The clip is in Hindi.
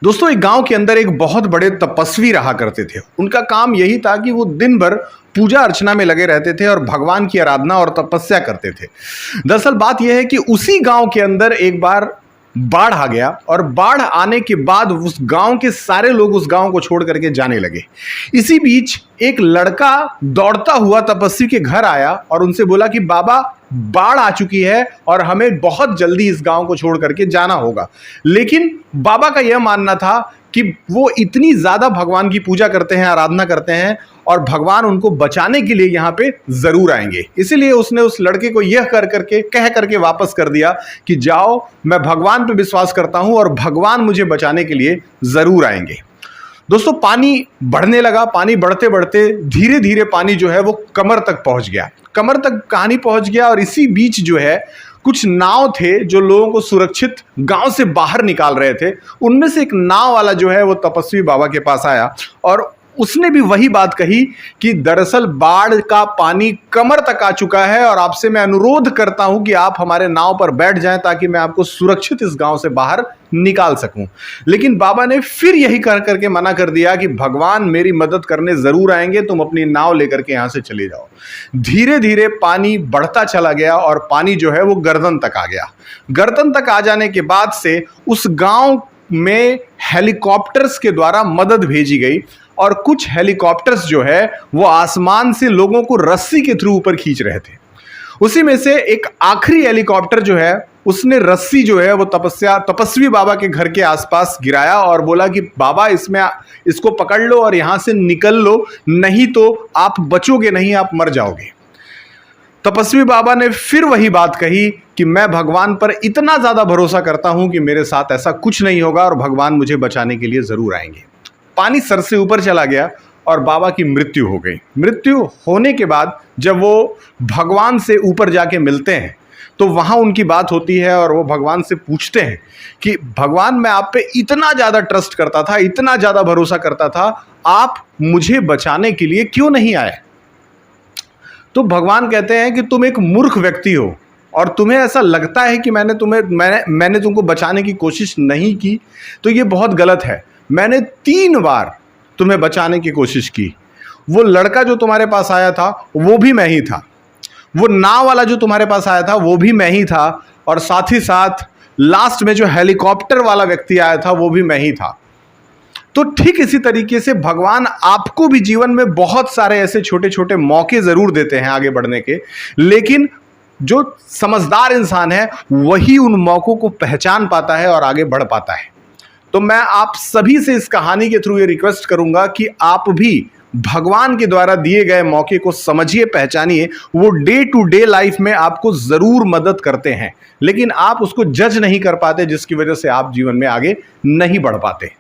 दोस्तों, एक गांव के अंदर एक बहुत बड़े तपस्वी रहा करते थे। उनका काम यही था कि वो दिन भर पूजा अर्चना में लगे रहते थे और भगवान की आराधना और तपस्या करते थे। दरअसल बात यह है कि उसी गांव के अंदर एक बार बाढ़ आ गया और बाढ़ आने के बाद उस गांव के सारे लोग उस गांव को छोड़ करके जाने लगे। इसी बीच एक लड़का दौड़ता हुआ तपस्वी के घर आया और उनसे बोला कि बाबा, बाढ़ आ चुकी है और हमें बहुत जल्दी इस गांव को छोड़ करके जाना होगा। लेकिन बाबा का यह मानना था कि वो इतनी ज्यादा भगवान की पूजा करते हैं, आराधना करते हैं और भगवान उनको बचाने के लिए यहाँ पे जरूर आएंगे। इसीलिए उसने उस लड़के को यह कह करके वापस कर दिया कि जाओ, मैं भगवान पे विश्वास करता हूं और भगवान मुझे बचाने के लिए जरूर आएंगे। दोस्तों, पानी बढ़ने लगा। पानी बढ़ते बढ़ते धीरे धीरे पानी जो है वो कमर तक पहुंच गया। कमर तक कहानी पहुंच गया और इसी बीच जो है कुछ नाव थे जो लोगों को सुरक्षित गांव से बाहर निकाल रहे थे। उनमें से एक नाव वाला जो है वो तपस्वी बाबा के पास आया और उसने भी वही बात कही कि दरअसल बाढ़ का पानी कमर तक आ चुका है और आपसे मैं अनुरोध करता हूं कि आप हमारे नाव पर बैठ जाएं ताकि मैं आपको सुरक्षित इस गांव से बाहर निकाल सकूं। लेकिन बाबा ने फिर यही कर करके मना कर दिया कि भगवान मेरी मदद करने जरूर आएंगे, तुम अपनी नाव लेकर के यहां से चले जाओ। धीरे धीरे पानी बढ़ता चला गया और पानी जो है वो गर्दन तक आ गया। गर्दन तक आ जाने के बाद से उस गांव में हेलीकॉप्टर्स के द्वारा मदद भेजी गई और कुछ हेलीकॉप्टर्स जो है वो आसमान से लोगों को रस्सी के थ्रू ऊपर खींच रहे थे। उसी में से एक आखिरी हेलीकॉप्टर जो है उसने रस्सी जो है वो तपस्वी बाबा के घर के आसपास गिराया और बोला कि बाबा, इसको पकड़ लो और यहां से निकल लो, नहीं तो आप बचोगे नहीं, आप मर जाओगे। तपस्वी बाबा ने फिर वही बात कही कि मैं भगवान पर इतना ज्यादा भरोसा करता हूं कि मेरे साथ ऐसा कुछ नहीं होगा और भगवान मुझे बचाने के लिए जरूर आएंगे। पानी सर से ऊपर चला गया और बाबा की मृत्यु हो गई। मृत्यु होने के बाद जब वो भगवान से ऊपर जाके मिलते हैं तो वहां उनकी बात होती है और वो भगवान से पूछते हैं कि भगवान, मैं आप पे इतना ज्यादा ट्रस्ट करता था, इतना ज्यादा भरोसा करता था, आप मुझे बचाने के लिए क्यों नहीं आए? तो भगवान कहते हैं कि तुम एक मूर्ख व्यक्ति हो और तुम्हें ऐसा लगता है कि मैंने तुमको बचाने की कोशिश नहीं की, तो ये बहुत गलत है। मैंने 3 बार तुम्हें बचाने की कोशिश की। वो लड़का जो तुम्हारे पास आया था वो भी मैं ही था, वो नाव वाला जो तुम्हारे पास आया था वो भी मैं ही था, और साथ ही साथ लास्ट में जो हेलीकॉप्टर वाला व्यक्ति आया था वो भी मैं ही था। तो ठीक इसी तरीके से भगवान आपको भी जीवन में बहुत सारे ऐसे छोटे छोटे मौके जरूर देते हैं आगे बढ़ने के, लेकिन जो समझदार इंसान है वही उन मौकों को पहचान पाता है और आगे बढ़ पाता है। तो मैं आप सभी से इस कहानी के थ्रू ये रिक्वेस्ट करूंगा कि आप भी भगवान के द्वारा दिए गए मौके को समझिए, पहचानिए। वो डे टू डे लाइफ में आपको जरूर मदद करते हैं, लेकिन आप उसको जज नहीं कर पाते, जिसकी वजह से आप जीवन में आगे नहीं बढ़ पाते।